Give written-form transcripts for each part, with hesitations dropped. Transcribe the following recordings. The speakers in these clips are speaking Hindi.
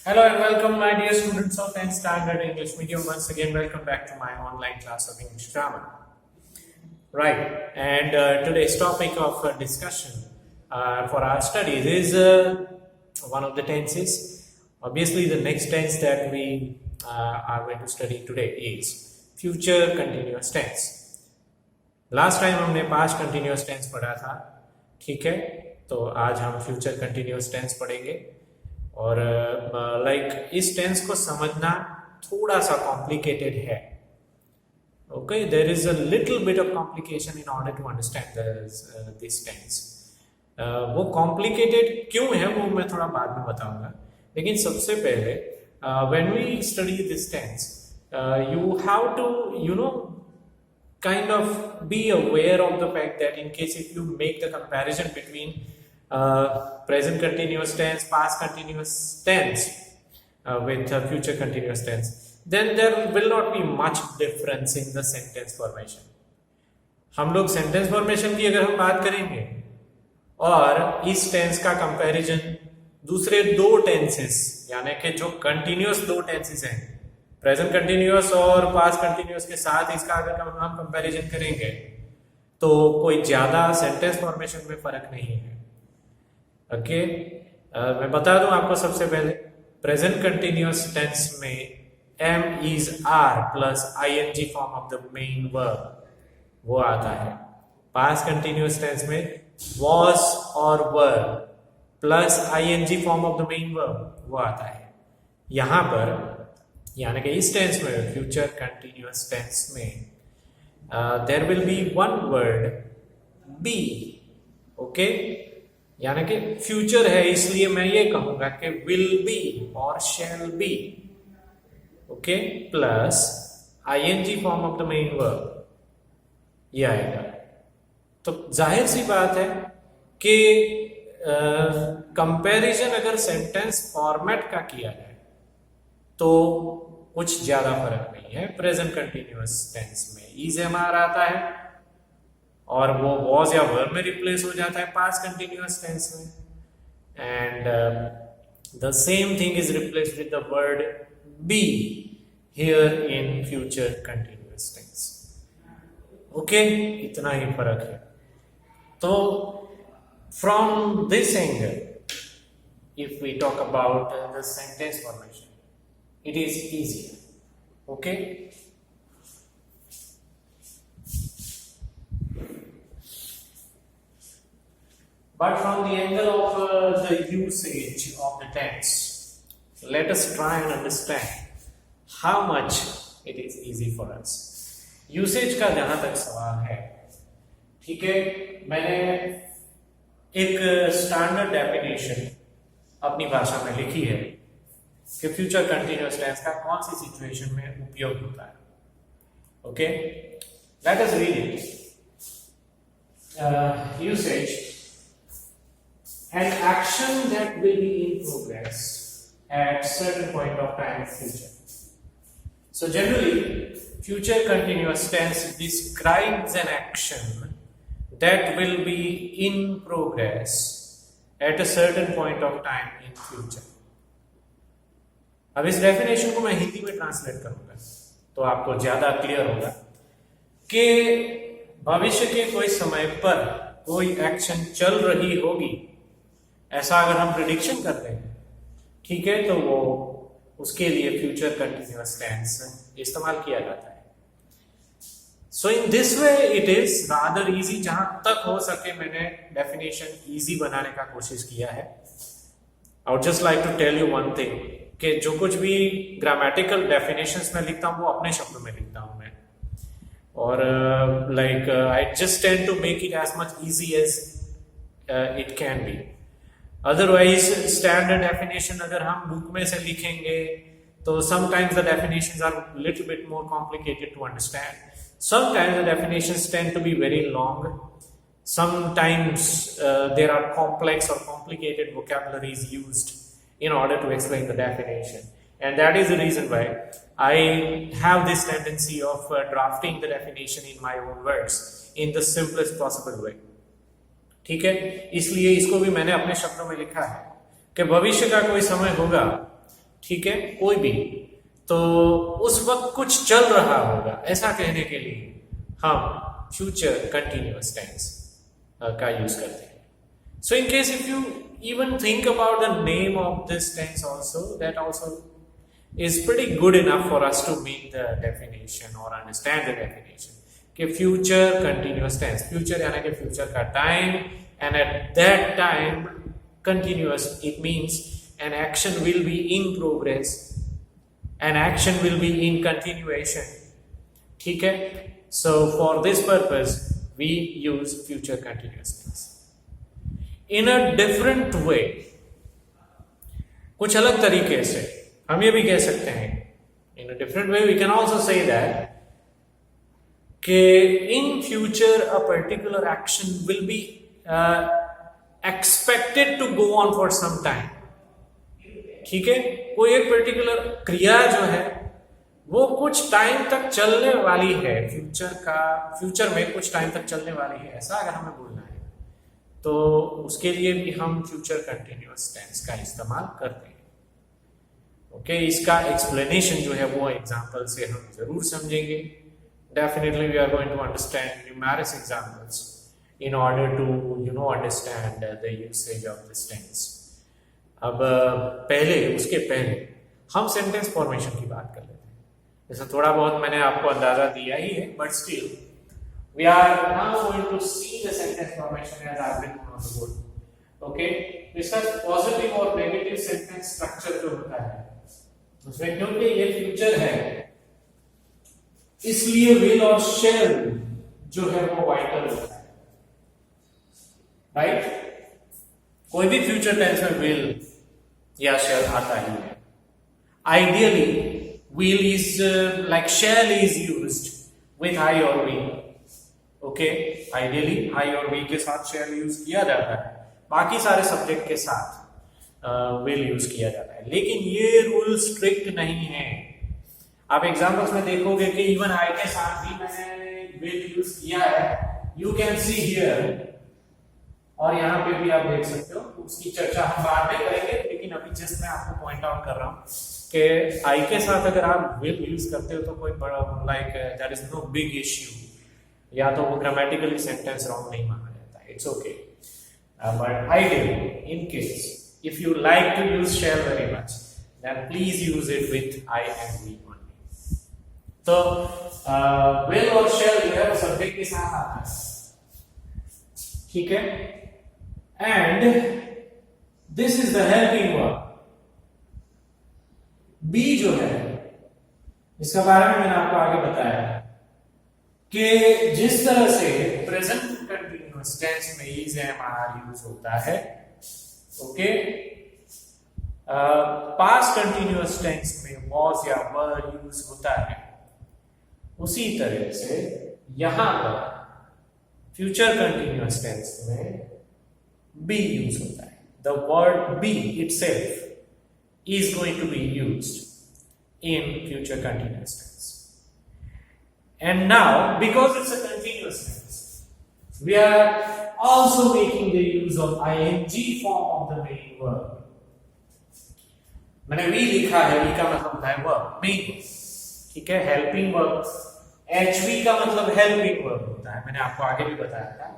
Hello and welcome, my dear students of 10th Standard English Medium. Once again, welcome back to my online class of English grammar. Right, and today's topic of discussion for our studies is one of the tenses. Obviously, the next tense that we are going to study today is future continuous tense. Last time हमने पास्ट कंटिन्यूअस टेंस पढ़ा था, ठीक है? तो आज हम फ्यूचर कंटिन्यूअस टेंस पढ़ेंगे और इस टेंस को समझना थोड़ा सा कॉम्प्लिकेटेड है. Okay, there is a little bit of complication in order to understand this tense. वो कॉम्प्लिकेटेड क्यों है वो मैं थोड़ा बाद में बताऊंगा, लेकिन सबसे पहले when we study this tense you have to kind of be aware of the fact that in case if you make the comparison between present continuous tense, past continuous tense with future continuous tense, then there will not be much difference in the sentence formation. हम लोग sentence formation की अगर हम बात करेंगे और इस tense का comparison दूसरे दो tenses यानी कि जो continuous दो tenses हैं, प्रेजेंट कंटिन्यूअस और पास्ट कंटिन्यूअस के साथ इसका अगर हम कंपैरिजन करेंगे तो कोई ज्यादा सेंटेंस फॉर्मेशन में फर्क नहीं है. ओके, मैं बता दूं आपको सबसे पहले, प्रेजेंट कंटिन्यूअस टेंस में am is are plus ING form of the main verb वो आता है. पास्ट कंटिन्यूअस टेंस में वॉज और were plus ING form of the main verb वो आता है. यहां पर यानी कि इस टेंस में, फ्यूचर कंटिन्यूअस टेंस में, there will be one word be. Okay, यानी कि फ्यूचर है इसलिए मैं ये कहूंगा कि विल बी और shall be. Okay, plus ING form of the main verb ये आएगा. तो जाहिर सी बात है कि कंपैरिजन अगर सेंटेंस फॉर्मेट का किया जाए तो कुछ ज्यादा फर्क नहीं है. प्रेजेंट कंटिन्यूअस टेंस में इज एम आर आता है और वो वॉज या वर्ब में रिप्लेस हो जाता है पास्ट कंटिन्यूअस टेंस में, and the same thing is replaced with the word be here in future continuous tense. Okay, इतना ही फर्क है. तो from this angle if we talk about the sentence formation, it is easier. Okay, but from the angle of the usage of the tense, let us try and understand how much it is easy for us. Usage का जहां तक सवाल है, ठीक है, मैंने एक स्टैंडर्ड डेफिनेशन अपनी भाषा में लिखी है कि फ्यूचर कंटिन्यूअस टेंस का कौन सी सिचुएशन में उपयोग होता है. Okay, let us read it. Usage, an action that will be in progress at certain point of time in future. So generally future continuous tense describes an action that will be in progress at a certain point of time in future. अब इस डेफिनेशन को मैं हिंदी में ट्रांसलेट करूंगा तो आपको ज्यादा क्लियर होगा कि भविष्य के कोई समय पर कोई एक्शन चल रही होगी, ऐसा अगर हम प्रिडिक्शन करते हैं, ठीक है, तो वो उसके लिए फ्यूचर कंटिन्यूअस टेंस इस्तेमाल किया जाता है. So in this way it is rather easy. जहां तक हो सके मैंने डेफिनेशन इजी बनाने का कोशिश किया है. I would just like to tell you one thing कि जो कुछ भी ग्रामेटिकल डेफिनेशंस में लिखता हूँ वो अपने शब्दों में लिखता हूँ मैं, और I just tend to make it as much easy as it can be. Otherwise standard definition अगर हम बुक में से लिखेंगे तो sometimes the definitions are little bit more complicated to understand. Sometimes the definitions tend to be very long. Sometimes there are complex or complicated vocabularies used in order to explain the definition, and that is the reason why I have this tendency of drafting the definition in my own words in the simplest possible way. ठीक है, इसलिए इसको भी मैंने अपने शब्दों में लिखा है कि भविष्य का कोई समय होगा ठीक है, कोई भी, तो उस वक्त कुछ चल रहा होगा, ऐसा कहने के लिए हम फ्यूचर कंटिन्यूअस टेंस का यूज करते हैं. So in case if you even think about the name of this tense also, that also is pretty good enough for us to make the definition or understand the definition. कि future continuous tense, future यानी कि future का time, and at that time continuous, it means an action will be in progress, an action will be in continuation. ठीक है, so for this purpose we use future continuous tense. In a different way, कुछ अलग तरीके से हम ये भी कह सकते हैं, in a different way we can also say that कि in future a particular action will be expected to go on for some time. ठीक है, कोई एक पर्टिकुलर क्रिया जो है वो कुछ टाइम तक चलने वाली है, फ्यूचर में कुछ टाइम तक चलने वाली है, ऐसा अगर हमें बोलना है तो उसके लिए भी हम फ्यूचर कंटिन्यूअस टेंस का इस्तेमाल करते हैं. ओके, इसका एक्सप्लेनेशन जो है वो एग्जांपल से हम जरूर समझेंगे. Definitely we are going to understand numerous examples in order to understand the usage of this tense. अब उसके पहले हम सेंटेंस फॉर्मेशन की बात कर लेते हैं. जैसे थोड़ा बहुत मैंने आपको अंदाजा दिया ही है, but still we are now going to see the sentence formation as I've written on the board. Okay, इसका पॉजिटिव और नेगेटिव सेंटेंस स्ट्रक्चर जो होता है उसमें, क्योंकि ये फ्यूचर है इसलिए विल और शेल जो है वो वाइटल होता है. राइट, कोई भी फ्यूचर टेंस में विल या शेल आता ही है. Ideally will is like shall is used with I और वी. ओके, आइडियली आई और वी के साथ शेल यूज किया जाता है, बाकी सारे सब्जेक्ट के साथ विल यूज किया जाता है. लेकिन ये रूल स्ट्रिक्ट नहीं है. आप एग्जांपल्स में देखोगे कि इवन आई के साथ भी मैंने विल यूज किया है. यू कैन सी हियर, और यहाँ पे भी आप देख सकते हो. उसकी चर्चा हम बाद में करेंगे, लेकिन अभी जस्ट मैं आपको पॉइंट आउट कर रहा हूँ कि आई के साथ अगर आप विल यूज करते हो तो कोई बड़ा like that is no big issue, या तो वो ग्रामेटिकली सेंटेंस रॉन्ग नहीं माना जाता है. It's okay, but ideally in case if you like to use shall very much, then please use it with I and we only. तो विल और शेल जो है वो सब्जेक्ट के साथ आता है. ठीक है, and this is the helping verb. Be जो है इसका बारे में मैंने आपको आगे बताया कि जिस तरह से प्रेजेंट कंटिन्यूअस टेंस में इज एम आर यूज होता है, ओके, पास्ट कंटिन्यूअस टेंस में वॉज या वर यूज होता है, उसी तरह से यहां पर फ्यूचर कंटिन्यूअस टेंस में बी यूज होता है. The word be itself is going to be used in future continuous tense. And now, because it's a continuous tense, we are also making the use of ing form of the main verb. मैंने we लिखा है, we का मतलब होता है verb, main. ठीक है, helping verb. hv का मतलब helping verb होता है. मैंने आपको आगे भी बताया था,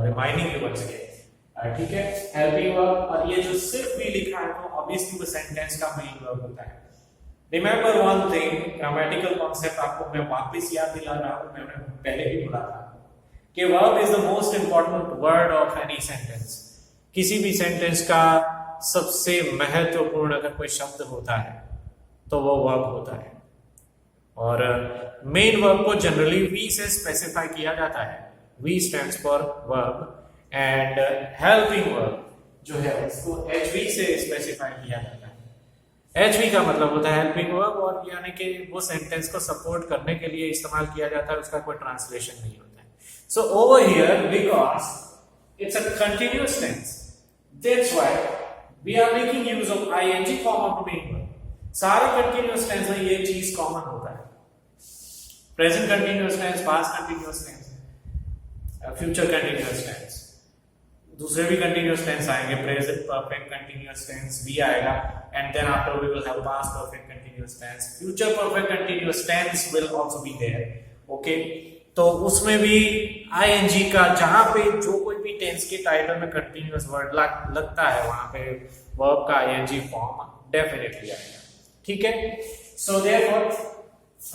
reminding you once again. ठीक है, helping verb. और ये जो सिर्फ we लिखा है तो obviously वो sentence का main verb होता है. Remember one thing, grammatical concept आपको मैं वापस याद दिला रहा हूं, मैंने पहले भी बोला था कि verb is the most important word of any sentence. किसी भी सेंटेंस का सबसे महत्वपूर्ण अगर कोई शब्द होता है तो वो verb होता है. और मेन वर्ब को जनरली वी से स्पेसिफाई किया जाता है. V stands for verb, and helping verb जो है उसको एचवी से स्पेसिफाई किया जाता है. एचवी का मतलब होता है हेल्पिंग वर्ब, और यानी कि वो सेंटेंस को सपोर्ट करने के लिए इस्तेमाल किया जाता है, उसका कोई ट्रांसलेशन नहीं होता है. So over here because it's a continuous tense, that's why we are making use of ING form of the main verb. सारे कंटिन्यूअस टेंस में ये चीज कॉमन होता है. Present continuous tense, past continuous tense, future continuous tense, दूसरे भी कंटिन्यूअस टेंस आएंगे, प्रेजेंट परफेक्ट कंटिन्यूअस टेंस भी आएगा, and then after we will have past perfect continuous tense, future perfect continuous tense will also be there. Okay, तो उसमें भी आईएनजी का जहां पे जो कोई भी टेंस के टाइटल में कंटिन्यूअस वर्ड लगता है वहां पे वर्ब का आईएनजी फॉर्म डेफिनेटली आएगा। ठीक है, so therefore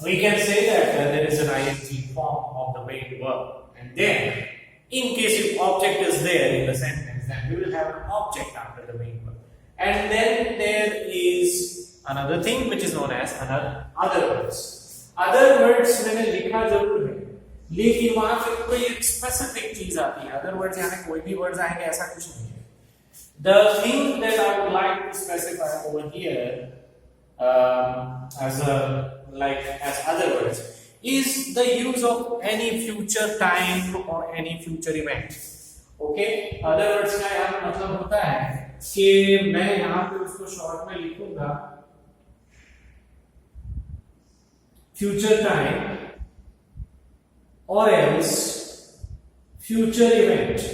we can say that there is an ING form of the main verb, and then in case if object is there in the sentence, then we will have an object after the main verb, and then there is another thing which is known as other words. Other words मैंने लिखा जरूर है, लेकिन वहां पे कोई एक स्पेसिफिक चीज आती है। अदर वर्ड्स यानी कोई भी वर्ड्स आएंगे ऐसा कुछ नहीं है। The thing that I would like to specify over here as other words is the use of any future time or any future event. Okay, other words का यहाँ मतलब होता है कि मैं यहाँ पे उसको शॉर्ट में लिखूंगा future time or else future event.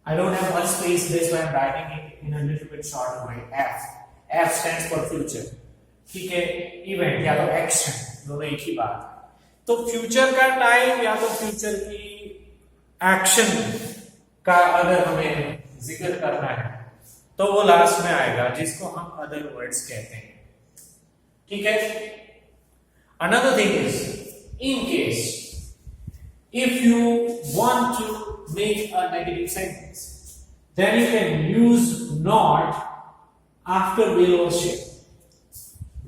I don't have much space, this way I'm writing it in a little bit shorter way. F stands for future. ठीक है, इवेंट या तो एक्शन, दोनों एक ही बात है। तो फ्यूचर का टाइम या तो फ्यूचर की एक्शन का अगर हमें जिक्र करना है तो वो लास्ट में आएगा, जिसको हम अदर वर्ड्स कहते हैं। ठीक है, another thing is in case if you want to make a negative sentence, then you can use not after will or shall.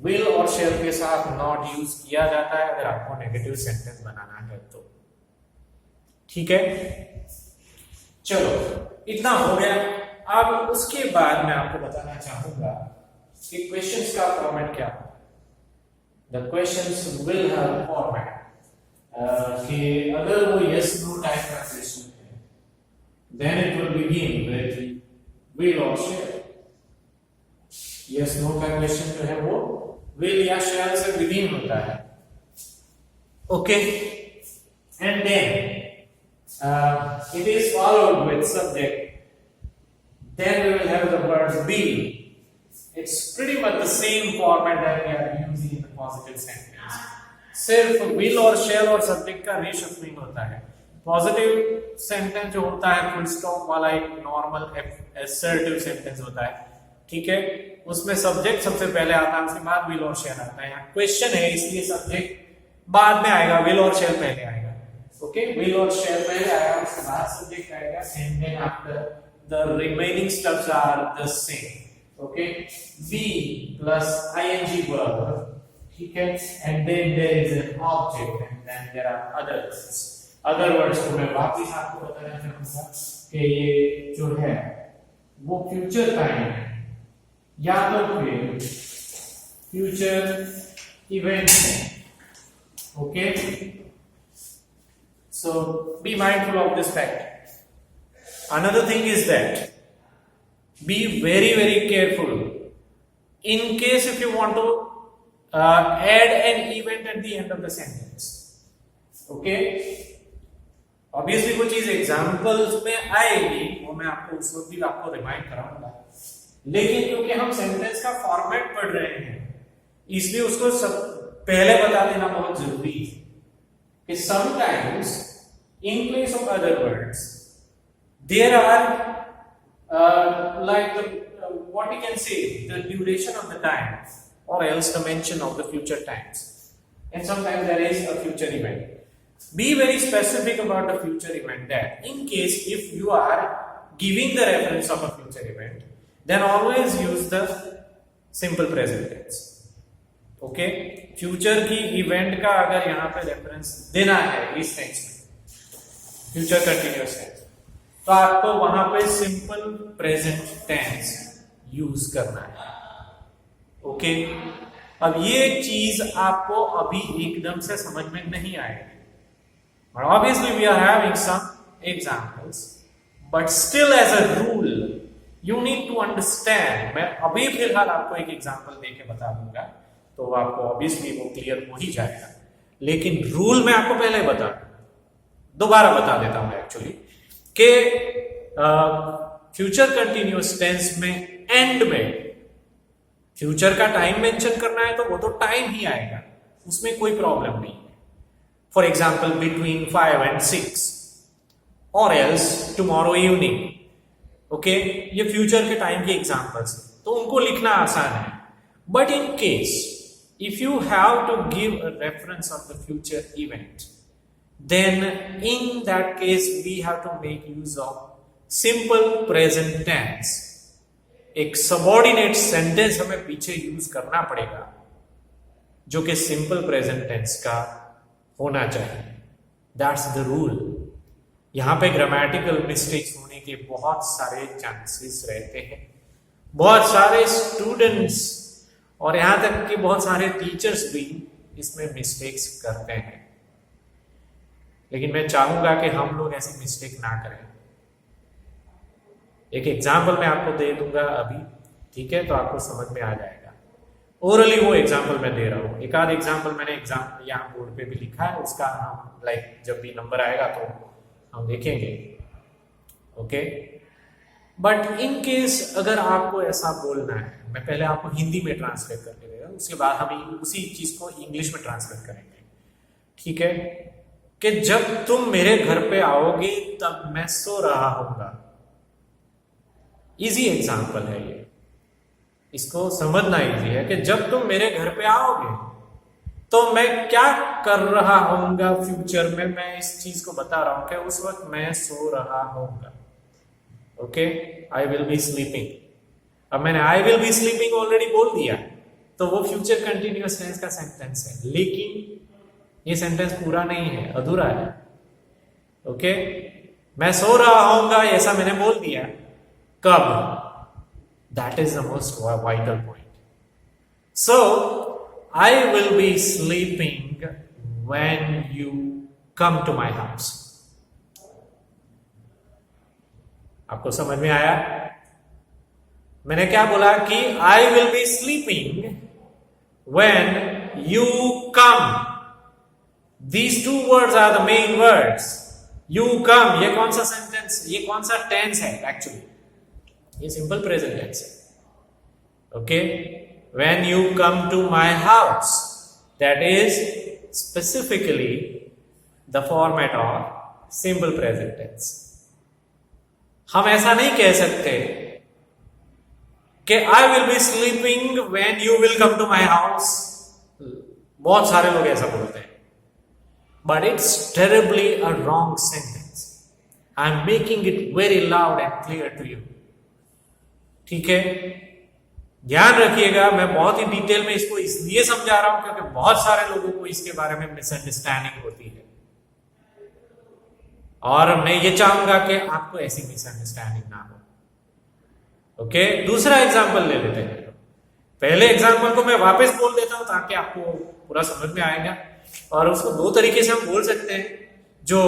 will और shall के साथ not यूज किया जाता है अगर आपको नेगेटिव सेंटेंस बनाना है तो। ठीक है, चलो इतना हो गया। अब उसके बाद मैं आपको बताना चाहूंगा कि क्वेश्चंस का फॉर्मेट क्या है। The questions will have format कि अगर वो yes no टाइप का क्वेश्चन है, then it will begin with will or shall. yes no का क्वेश्चन जो है वो will या shall से begin होता है। okay, and then it is followed with subject, then we will have the word be. It's pretty much the same format that we are using in the positive sentence. सिर्फ will और shall और सब्जेक्ट का रीशफलिंग होता है। पॉजिटिव सेंटेंस जो होता है फुल स्टॉप वाला एक नॉर्मल असर्टिव सेंटेंस होता है। ठीक है, उसमें सब्जेक्ट सबसे पहले आता है, उसके बाद will और shall आता है। यहाँ क्वेश्चन है इसलिए सब्जेक्ट बाद में आएगा, will और shall पहले आएगा। ओके, will और shall पहले आएगा, उसके बाद सब्जेक्ट आएगा, and then after the remaining stuffs are the same. Okay, be plus ing verb, ठीक है, and then there is an object and then there are other words. other words को मैं वापस आपको बताना चाहूंगा कि ये जो है वो फ्यूचर टाइम है या तो फिर फ्यूचर इवेंट है। Okay, so be mindful of this fact. Another thing is that be very careful in case if you want to add an event at the end of the sentence. Okay, obviously कुछ चीज एग्जांपल्स में आएगी, वो मैं आपको उस वक्त भी आपको रिमाइंड कराऊंगा, लेकिन क्योंकि हम सेंटेंस का फॉर्मेट पढ़ रहे हैं इसलिए उसको सब पहले बता देना बहुत जरूरी है कि sometimes in place of other words there are like the what you can say the duration of the time or else the mention of the future times, and sometimes there is a future event. Be very specific about the future event, that in case if you are giving the reference of a future event, then always use the simple present tense. Okay, future की event का अगर यहाँ पे reference देना है इस tense में, future continuous tense, तो आपको वहां पे simple present tense यूज करना है। ओके, अब ये चीज आपको अभी एकदम से समझ में नहीं आएगी, और obviously we are having some examples, but still as a rule you need to understand. मैं अभी फिलहाल आपको एक एग्जांपल देके बता दूंगा तो आपको ऑब्वियसली वो क्लियर हो ही जाएगा। लेकिन रूल मैं आपको पहले दोबारा बता देता हूं एक्चुअली कि फ्यूचर कंटिन्यूअस टेंस में एंड में फ्यूचर का टाइम मेंशन करना है तो वो तो टाइम ही आएगा, उसमें कोई प्रॉब्लम नहीं है। फॉर एग्जाम्पल बिटवीन 5 and 6 और एल्स टुमारो इवनिंग, ओके, ये फ्यूचर के टाइम के एग्जाम्पल्स तो उनको लिखना आसान है। But in case if you have to give a reference of the future event, then in that case we have to make use of simple present tense। एक सबऑर्डिनेट सेंटेंस हमें पीछे यूज करना पड़ेगा जो कि सिंपल प्रेजेंट टेंस का होना चाहिए। That's the rule. यहां पे ग्रामेटिकल मिस्टेक्स होने के बहुत सारे चांसेस रहते हैं। बहुत सारे स्टूडेंट्स और यहां तक कि बहुत सारे टीचर्स भी इसमें मिस्टेक्स करते हैं, लेकिन मैं चाहूंगा कि हम लोग ऐसी मिस्टेक ना करें। एक एग्जाम्पल मैं आपको दे दूंगा अभी, ठीक है, तो आपको समझ में आ जाएगा। ओरली वो एग्जाम्पल मैं दे रहा हूँ, एक आध एग्जाम्पल मैंने एग्जाम यहाँ बोर्ड पे भी लिखा है, उसका हम जब भी नंबर आएगा तो हम देखेंगे, ओके। बट इन केस अगर आपको ऐसा बोलना है, मैं पहले आपको हिंदी में ट्रांसलेट करके दे रहा हूँ, उसके बाद हम उसी चीज को इंग्लिश में ट्रांसलेट करेंगे, ठीक है। कि जब तुम मेरे घर पे आओगे तब मैं सो रहा होऊंगा। इजी एग्जाम्पल है ये, इसको समझना इजी है कि जब तुम मेरे घर पे आओगे तो मैं क्या कर रहा होऊंगा फ्यूचर में, मैं इस चीज को बता रहा हूं कि उस वक्त मैं सो रहा होऊंगा, okay. I will be sleeping, अब मैंने आई विल बी स्लीपिंग ऑलरेडी बोल दिया, तो वो फ्यूचर कंटिन्यूअस टेंस का सेंटेंस है, लेकिन ये सेंटेंस पूरा नहीं है, अधूरा है, ओके। मैं सो रहा होऊंगा ऐसा मैंने बोल दिया, कब? That is the most vital point. So I will be sleeping when you come to my house. आपको समझ में आया? मैंने क्या बोला कि I will be sleeping when you come. These two words are the main words. You come, ये कौन सा सेंटेंस, ये कौन सा टेंस है एक्चुअली? ये सिंपल प्रेजेंट टेंस है, okay. When you come to my house, that is specifically the format of simple present tense. हम ऐसा नहीं कह सकते कि I will be sleeping when you will come to my house। बहुत सारे लोग ऐसा बोलते हैं, but it's terribly a wrong sentence. I'm making it very loud and clear to you. ठीक है, ध्यान रखिएगा, मैं बहुत ही डिटेल में इसको इसलिए समझा रहा हूं क्योंकि बहुत सारे लोगों को इसके बारे में मिसअंडरस्टैंडिंग होती है, और मैं ये चाहूंगा कि आपको ऐसी मिसअंडरस्टैंडिंग ना हो, ओके। दूसरा एग्जाम्पल ले लेते हैं। पहले एग्जाम्पल को मैं वापस बोल देता हूं ताकि आपको पूरा समझ में आएगा, और उसको दो तरीके से हम बोल सकते हैं। जो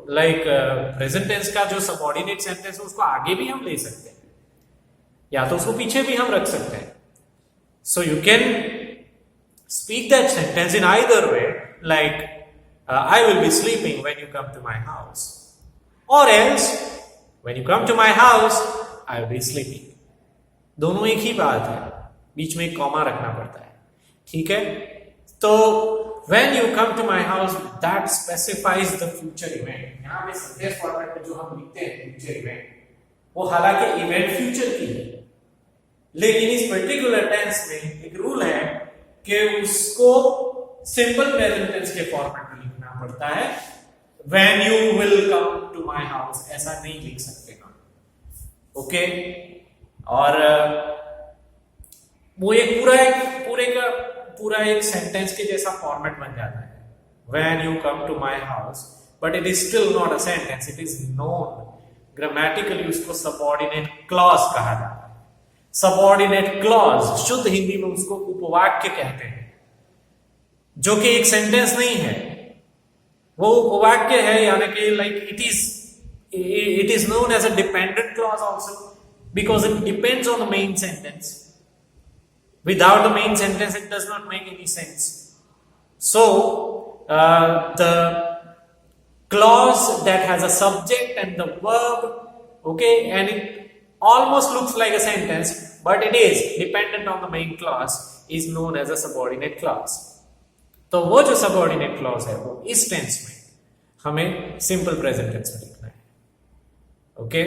प्रेजेंट टेंस का जो सबऑर्डिनेट सेंटेंस है उसको आगे भी हम ले सकते हैं, या तो उसको पीछे भी हम रख सकते हैं। So you can speak that sentence in either way, like I will be sleeping when you come to my house, और else when you come to my house I will be sleeping. दोनों एक ही बात है, बीच में एक कॉमा रखना पड़ता है, ठीक है। तो when you come to my house, that specifies the future event। यहाँ पे सेंटेंस फॉर्मेट में जो हम लिखते हैं फ्यूचर इवेंट, वो हालांकि इवेंट फ्यूचर की है, लेकिन इस पर्टिकुलर टेंस में एक रूल है कि उसको सिंपल प्रेजेंट टेंस के फॉर्मेट में लिखना पड़ता है। when you will come to my house ऐसा नहीं लिख सकते हम, ओके। और वो एक पूरा एक सेंटेंस के जैसा फॉर्मेट बन जाता है, when you come to my house, but it is still not a sentence, it is known grammatically उसको subordinate clause कहा जाता है। subordinate clause शुद्ध हिंदी में उसको उपवाक्य कहते हैं, जो कि एक सेंटेंस नहीं है, वो उपवाक्य है, यानी कि it is known as a dependent clause also because it depends on the main sentence. Without the main sentence, it does not make any sense. So the clause that has a subject and the verb, okay, and it almost looks like a sentence, but it is dependent on the main clause, is known as a subordinate clause. तो वो जो subordinate clause है वो इस tense में हमें simple present tense में लिखना है. Okay,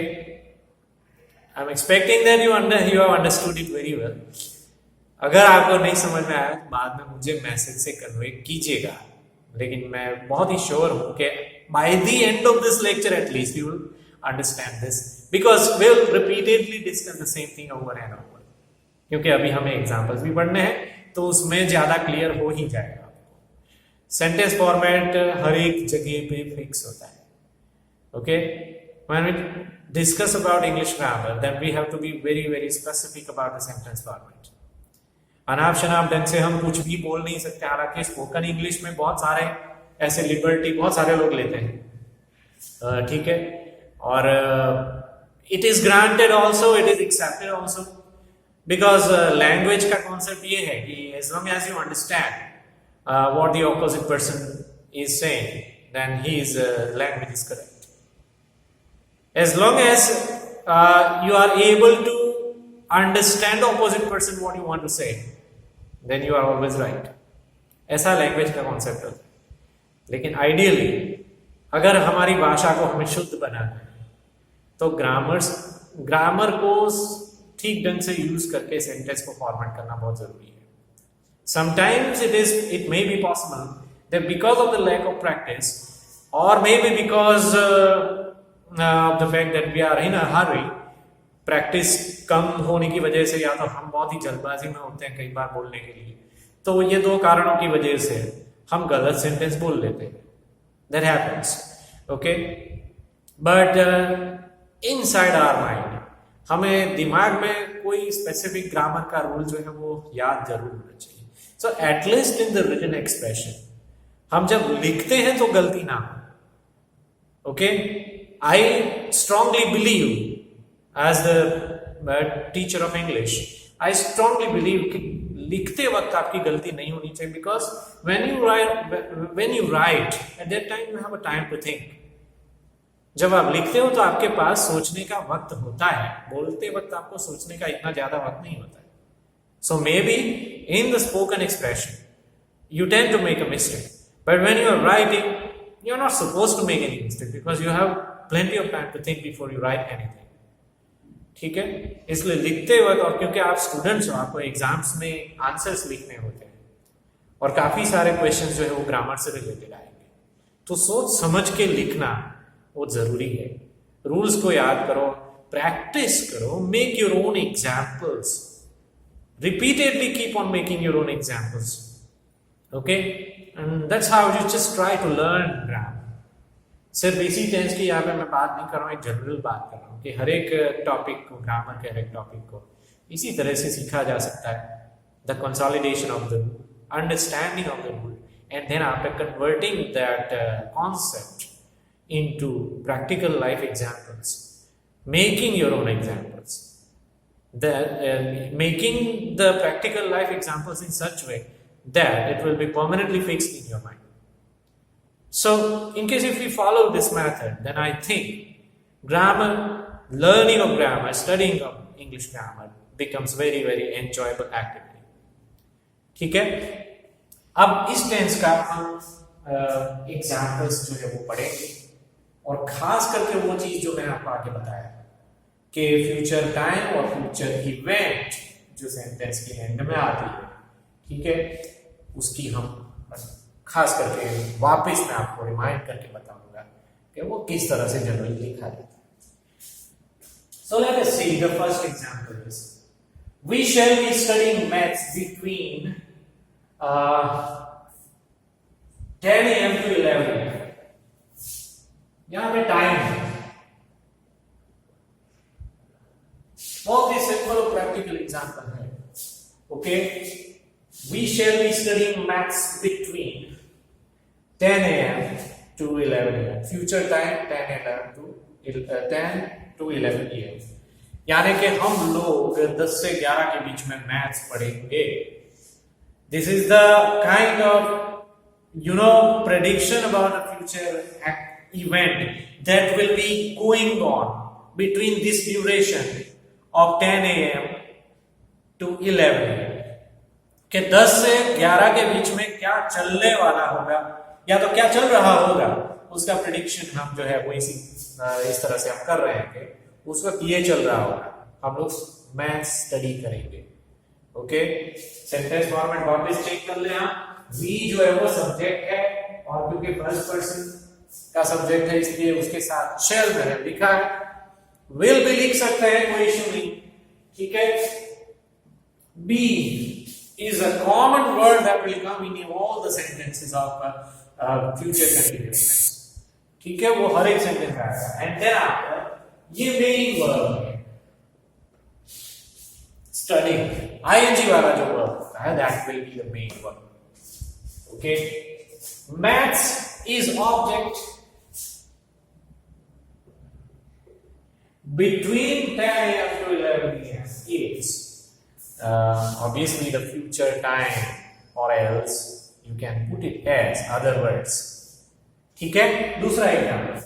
I'm expecting that you have understood it very well. अगर आपको नहीं समझ में आया तो बाद में मुझे मैसेज से कन्वे कीजिएगा, लेकिन मैं बहुत ही श्योर हूं कि by the end of this lecture at least you will understand this, because we will repeatedly discuss the same thing over and over. क्योंकि अभी हमें एग्जांपल्स भी पढ़ने हैं तो उसमें ज्यादा क्लियर हो ही जाएगा आपको. सेंटेंस फॉर्मेट हर एक जगह पे फिक्स होता है. Okay, when we discuss about English grammar, then we have to be very very specific about the sentence format. अनाप शनाप ढंग से हम कुछ भी बोल नहीं सकते. हालांकि स्पोकन इंग्लिश में बहुत सारे ऐसे लिबर्टी बहुत सारे लोग लेते हैं, ठीक है, और it is granted also, it is accepted also, because language का कॉन्सेप्ट ये है कि as long as you understand what the opposite person is saying, then his language is correct. As long as you are able to understand the opposite person what you want to say, then you are always right. ऐसा लैंग्वेज का कॉन्सेप्ट होता है. लेकिन आइडियली अगर हमारी भाषा को हमें शुद्ध बनाना है तो ग्रामर को ठीक ढंग से यूज करके सेंटेंस को फॉर्मेट करना बहुत जरूरी है. Sometimes it may be possible that because of the lack of practice, or maybe because of the fact that we are in a hurry, practice कम होने की वजह से, या तो हम बहुत ही जल्दबाजी में होते हैं कई बार बोलने के लिए, तो ये दो कारणों की वजह से हम गलत सेंटेंस बोल लेते हैं. That happens. Okay, but inside our mind हमें दिमाग में कोई स्पेसिफिक ग्रामर का रूल जो है वो याद जरूर होना चाहिए. So at least in the written expression हम जब लिखते हैं तो गलती ना हो. Okay, I strongly believe as the teacher of English, I strongly believe कि लिखते वक्त आपकी गलती नहीं होनी चाहिए, because when you write at that time you have a time to think. जब आप लिखते हो तो आपके पास सोचने का वक्त होता है, बोलते वक्त आपको सोचने का इतना ज्यादा वक्त नहीं होता है. So maybe in the spoken expression you tend to make a mistake, but when you are writing you are not supposed to make any mistake because you have plenty of time to think before you write anything. ठीक है, इसलिए लिखते वक्त, और क्योंकि आप स्टूडेंट्स हो, आपको एग्जाम्स में आंसर्स लिखने होते हैं और काफी सारे क्वेश्चंस जो है वो ग्रामर से रिलेटेड आएंगे, तो सोच समझ के लिखना वो जरूरी है. रूल्स को याद करो, प्रैक्टिस करो, make your own examples, repeatedly keep on making your own examples. Okay, and that's how you just try to learn grammar. सिर्फ इसी टेंस की यहाँ पे मैं बात नहीं कर रहा हूँ, एक जनरल बात कर रहा हूँ कि हर एक टॉपिक को, ग्रामर के हर एक टॉपिक को इसी तरह से सीखा जा सकता है. The consolidation of the rule, understanding of the rule, and then after converting that concept into practical life examples, making your own examples, making the practical life examples in such way that it will be permanently fixed in your mind. So, in case if we follow this method, then I think grammar, learning of grammar, studying of English grammar becomes very, very enjoyable activity. ठीक है? अब इस टेंस का हम एग्जाम्पल्स जो है वो पढ़ेंगे, और खास करके वो चीज जो मैंने आपको आगे बताया कि फ्यूचर टाइम और फ्यूचर इवेंट जो सेंटेंस के एंड में आती है, ठीक है, उसकी हम खास करके वापस मैं आपको रिमाइंड करके बताऊंगा कि वो किस तरह से जनरली लिखा जाता है. So let us see the first example is, we shall be studying maths between 10 AM to 11 AM. यहाँ पे टाइम है, बहुत ही सिंपल और प्रैक्टिकल एग्जाम्पल है. Okay, we shall be studying maths between 10 AM to 11 AM. Future time 10 to 11 AM. यानी कि हम लोग 10 से 11 के बीच में मैथ्स पढ़ेंगे. This is the kind of prediction about a future event that will be going on between this duration of 10 a.m. to 11 a.m. कि 10 से 11 के बीच में क्या चलने वाला होगा या तो क्या चल रहा होगा, उसका प्रेडिक्शन हम जो है वो इस तरह से हम कर रहे हैं कि उस वक्त ये चल रहा होगा। हम लोग मैथ्स स्टडी करेंगे। ओके, सेंटेंस फॉर्मेट वापस चेक कर ले। वी जो है वो सब्जेक्ट है और क्योंकि फर्स्ट पर्सन का सब्जेक्ट है इसलिए उसके साथ शेल मैंने लिखा है। विल भी लिख सकते हैं, कोई इशू नहीं। ठीक है, B is a common word that will come in all the sentences of future continuous tense. ठीक है, वो हर एक सेंटेंस में आएगा। एंड देन आफ्टर ये मेन वर्ब है, स्टडिंग आईएनजी वाला जो वर्ब होता है that will be the main verb. Okay, maths is object between 10 a.m. to 11 a.m. is obviously the future time, or else you can put it as other words. ठीक है, दूसरा example,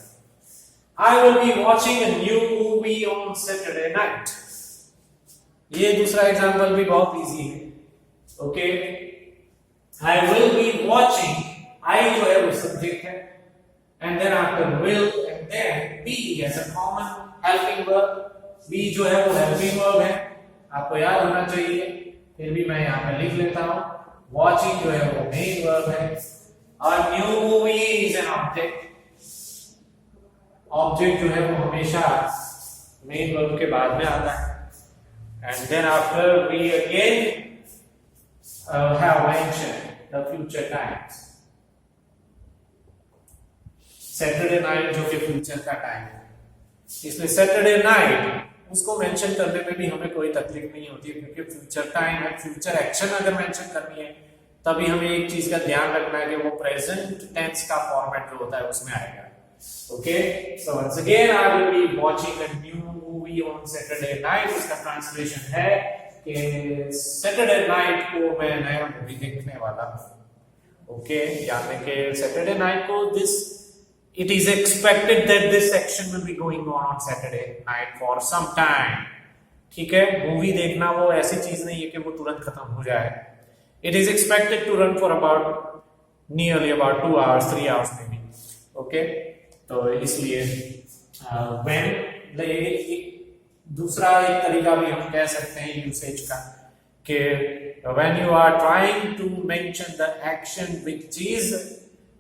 I will be watching a new movie on Saturday night. ये दूसरा एग्जाम्पल भी बहुत इजी है। Okay, I will be watching, I जो है वो सब्जेक्ट है, and then after will and then be as a common helping verb. be जो है वो helping verb है, आपको याद होना चाहिए, फिर भी मैं यहाँ पे लिख लेता हूँ। वॉचिंग जो है वो मेन वर्ब है और new movie is an object. Object जो है वो हमेशा मेन वर्ब के बाद में आता है। And then after we again have mentioned the future times. Saturday night जो कि फ्यूचर का टाइम है, इसलिए सैटरडे नाइट उसको मेंशन करने में भी हमें कोई तकलीफ नहीं होती है क्योंकि फ्यूचर टाइम है। फ्यूचर एक्शन अगर मेंशन करनी है तभी हमें एक चीज का ध्यान रखना है कि वो प्रेजेंट टेंस का फॉर्मेट जो होता है उसमें आएगा। Okay, so once again I will be watching a new movie on Saturday night. इसका ट्रांसलेशन है कि सैटरडे नाइट को मैं नया मूवी देखने वाला हूँ। ओके, यानी कि सैटरडे नाइट को it is expected that this action will be going on Saturday night for some time. ठीक है, मूवी देखना वो ऐसी चीज नहीं है कि वो तुरंत खत्म हो जाए। It is expected to run for nearly about 2 hours, 3 hours maybe. Okay, तो इसलिए when दूसरा एक तरीका भी हम कह सकते हैं यूसेज का कि when you are trying to mention the action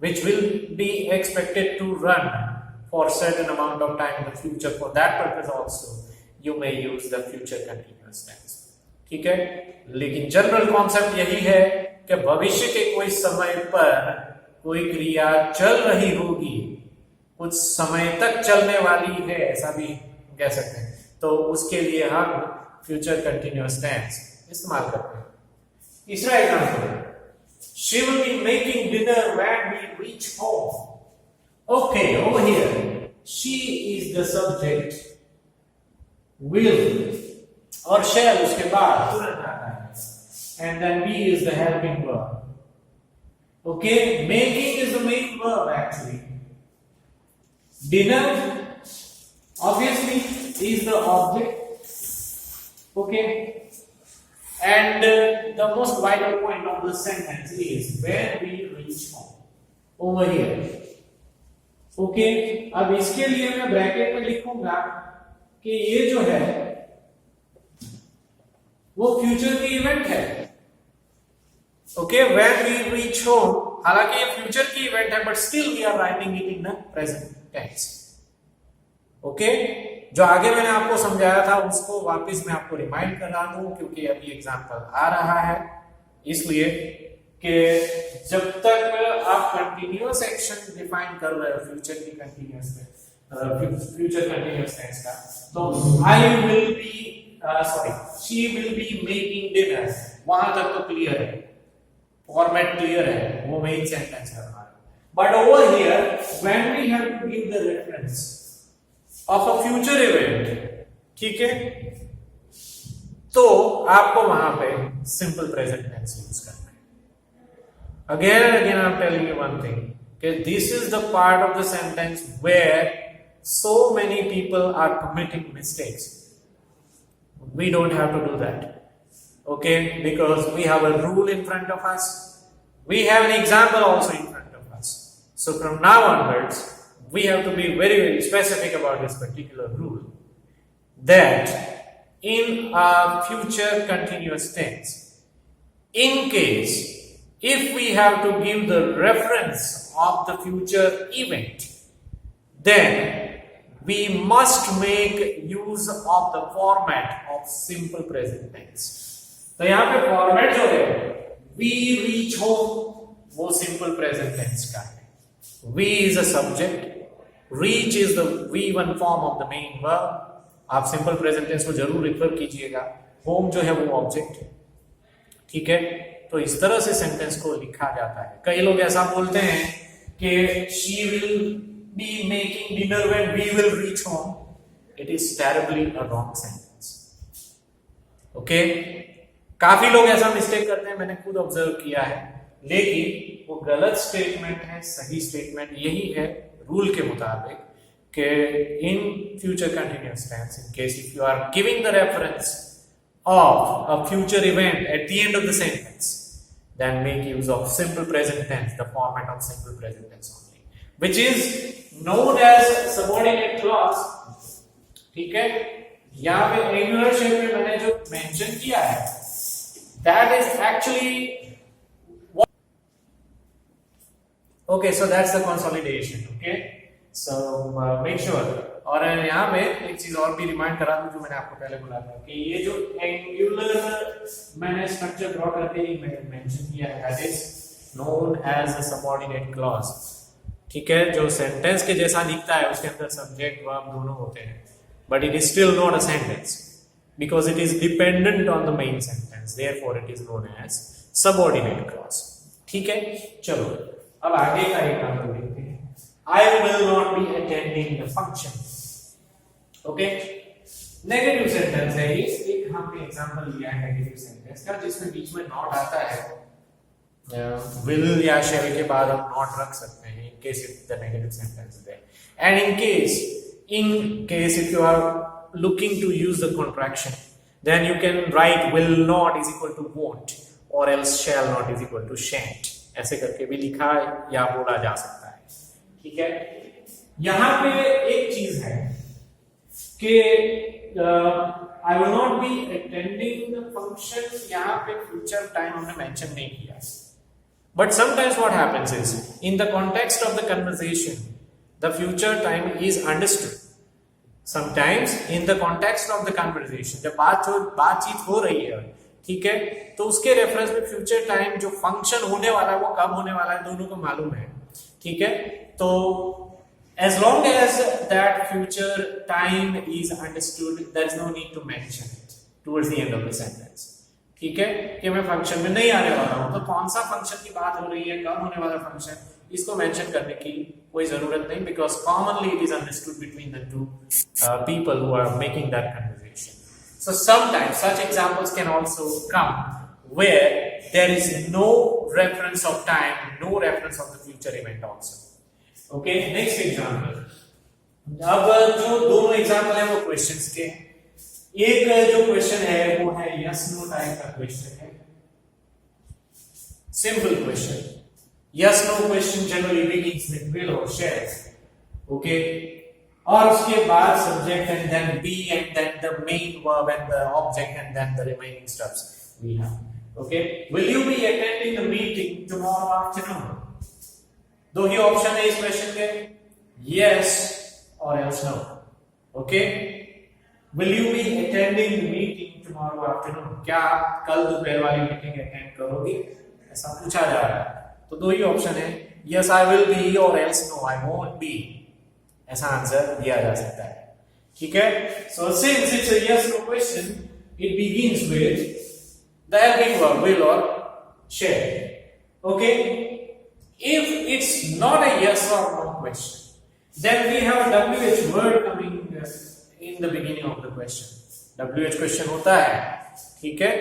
which will be expected to run for certain amount of time in the future, for that purpose also you may use the future continuous tense. ठीक है, लेकिन जनरल कॉन्सेप्ट यही है कि भविष्य के कोई समय पर कोई क्रिया चल रही होगी, कुछ समय तक चलने वाली है, ऐसा भी कह सकते हैं, तो उसके लिए हम फ्यूचर कंटिन्यूअस टेंस इस्तेमाल करते हैं। तीसरा example, she will be making dinner when we reach home. Okay, over here, she is the subject, will और shall उसके बाद तुरंत आता है, and then be is the helping verb. Okay, making is the main verb actually. Dinner obviously is the object. Okay. And the most vital point of the sentence is when we reach home. Over here. Okay, अब इसके लिए मैं ब्रैकेट में लिखूंगा कि ये जो है वो फ्यूचर की इवेंट है। Okay, when we reach home, हालांकि ये फ्यूचर की इवेंट है but still we are writing it in the present tense. Okay, जो आगे मैंने आपको समझाया था उसको वापस मैं आपको रिमाइंड करा दूं क्योंकि अभी एग्जांपल आ रहा है, इसलिए कि जब तक आप कंटिन्यूअस एक्शन डिफाइन कर रहे हो फ्यूचर की कंटिन्यूअस फ्यूचर कंटिन्यूअस टेंस का, तो आई will B she will be making dinner, वहां तक तो क्लियर है, फॉर्मेट क्लियर है, वो मेन सेंटेंस है हमारा। But over here when we have to give the reference of a future event, ठीक है, तो आपको वहां पे सिंपल प्रेजेंट टेंस यूज करना है। Again and again I'm telling you one thing, okay, this is the part of the sentence where so many people are committing mistakes. We don't have to do that, okay, because we have a rule in front of us, we have an example also in front of us. So from now onwards we have to be very, very specific about this particular rule, that in our future continuous tense, in case if we have to give the reference of the future event, then we must make use of the format of simple present tense. तो यहाँ पे फॉर्मेट जो है we reach home, वो simple present tense का है. We is a subject, reach is the V1 form of the main verb. आप simple present tense को जरूर रेफर कीजिएगा. home जो है वो ऑब्जेक्ट है, ठीक है. तो इस तरह से सेंटेंस को लिखा जाता है. कई लोग ऐसा बोलते हैं कि she will be making dinner when we will reach home. It is terribly a wrong sentence. Okay? काफी लोग ऐसा मिस्टेक करते हैं, मैंने खुद ऑब्जर्व किया है, लेकिन वो गलत स्टेटमेंट है. सही स्टेटमेंट यही है रूल के मुताबिक कि in future continuous tense, in case if you are giving the reference of a future event at the end of the sentence, then make use of simple present tense, the format of simple present tense only, which is known as subordinate clause. ठीक है, यहाँ पे angular shape में मैंने जो मेंशन किया है, that is actually what, okay, so that's the consolidation. Okay, so make sure. और यहाँ पे एक चीज और भी रिमाइंड करा दूं जो मैंने आपको पहले बोला था कि ये जो एंगुलर मैंने स्ट्रक्चर ड्रॉ करके ही मेंशन किया है, that is known as a subordinate clause. ठीक है, जो सेंटेंस के जैसा दिखता है, उसके अंदर सब्जेक्ट वर्ब दोनों होते हैं, but it is still not a sentence because it is dependent on the main sentence, therefore it is known as subordinate clause. ठीक है, चलो अब आगे का एग्जांपल देखते हैं. I will not be attending the function. Okay, negative sentence है ये. एक हमने एग्जांपल लिया है नेगेटिव सेंटेंस का, जिसमें बीच में नॉट आता है. विल या शैल के बाद हम नॉट रख सकते हैं in case if the negative sentence is there. And in case if you are looking to use the contraction, then you can write will not is equal to won't और else shall not is equal to shan't. ऐसे करके भी लिखा या बोला जा सकता है. ठीक है, यहां पे एक चीज है कि I will not be attending the function. यहाँ पे future time हमने mention नहीं किया. But sometimes what happens is, in the context of the conversation, the future time is understood. Sometimes in the context of the conversation, जब बातचीत हो रही है, ठीक है, तो उसके रेफरेंस में फ्यूचर टाइम जो फंक्शन होने वाला है वो कब होने वाला है दोनों को मालूम है. ठीक है, तो as long as that future time is understood, there is no need to mention it towards the end of the sentence. ठीक है, कि मैं फंक्शन में नहीं आने वाला हूं, तो कौन सा फंक्शन की बात हो रही है, कब होने वाला फंक्शन, इसको मेंशन करने की कोई जरूरत नहीं, because commonly it is understood between the two people who are making that conversation. So sometimes such examples can also come where there is no reference of time, no reference of the future event also. Okay, next example. अब जो दोनों एग्जाम्पल है वो क्वेश्चंस के. एक जो क्वेश्चन है वो है यस नो टाइप का क्वेश्चन है, simple question. Yes no question generally begins with will और शैल. ओके, और उसके बाद subject and then be and then the main verb and the object and then the remaining stuffs we have. Okay, will you be attending the meeting tomorrow afternoon. दो ही ऑप्शन है इस क्वेश्चन के, यस और else no. Okay, will you be attending the meeting tomorrow afternoon. क्या आप कल दोपहर वाली मीटिंग अटेंड करोगे, ऐसा पूछा जा रहा है. तो दो ही ऑप्शन है, यस आई विल बी और else no I won't be. ऐसा आंसर दिया जा सकता है. ठीक है, so since it's a yes no question, it begins with the helping verb will और shall. Okay, if it's not a yes or no question, then we have a WH word coming in the beginning of the question. WH question होता है, ठीक है,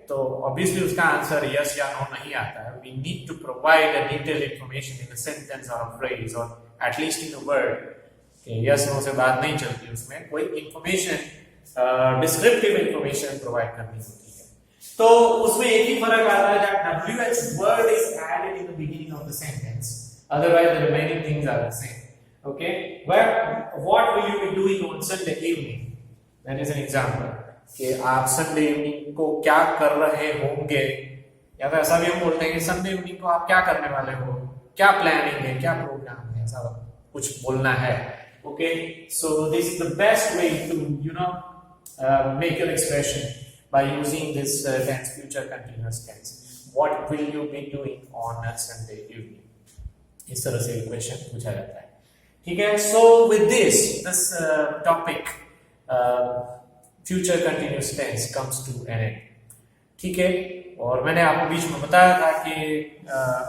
तो ऑब्वियसली उसका आंसर यस या नो नहीं आता है. We need to provide a detail information in a sentence और अ फ्रेज और at least in a word. Yes no से बात नहीं चलती, उसमें कोई इंफॉर्मेशन डिस्क्रिप्टिव इंफॉर्मेशन प्रोवाइड करनी होती है. तो उसमें एक ही फर्क आता है that WH word is added in the beginning of the sentence, otherwise the remaining things are the same. Okay, well, what will you be doing on Sunday evening? That is an example. कि आप संडे इवनिंग को क्या कर रहे होंगे, या तो ऐसा भी हम बोलते हैं कि संडे इवनिंग को आप क्या करने वाले हो, क्या प्लानिंग है, क्या प्रोग्राम है, ऐसा कुछ बोलना है. Okay, so this is the best way to make your expression by using this tense, future continuous tense. What will you be doing on a Sunday evening? इस तरह से क्वेश्चन पूछा जाता है. ठीक है. So with this topic future continuous tense comes to an end. ठीक है. और मैंने आपको बीच में बताया था कि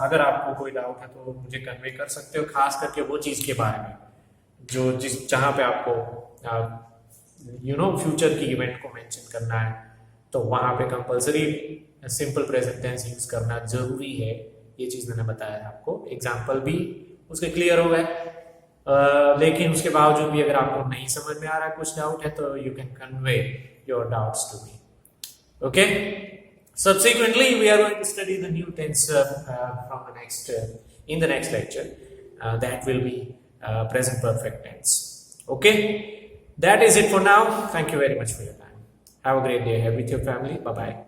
अगर आपको कोई डाउट है तो मुझे कन्वे कर सकते हो, खास करके वो चीज के बारे में जहां पे आपको फ्यूचर की इवेंट को मेंशन करना है, तो वहां पे compulsory simple present tense use करना जरूरी है. ये चीज मैंने बताया आपको. एग्जाम्पल भी उसके क्लियर हो गए. लेकिन उसके बावजूद भी अगर आपको नहीं समझ में आ रहा है, कुछ डाउट है, तो you can convey your doubts to me. Okay. Subsequently, we are going to study the new tense in the next lecture. That will be present perfect tense. Okay. That is it for now. Thank you very much for your time. Have a great day ahead with your family. Bye bye.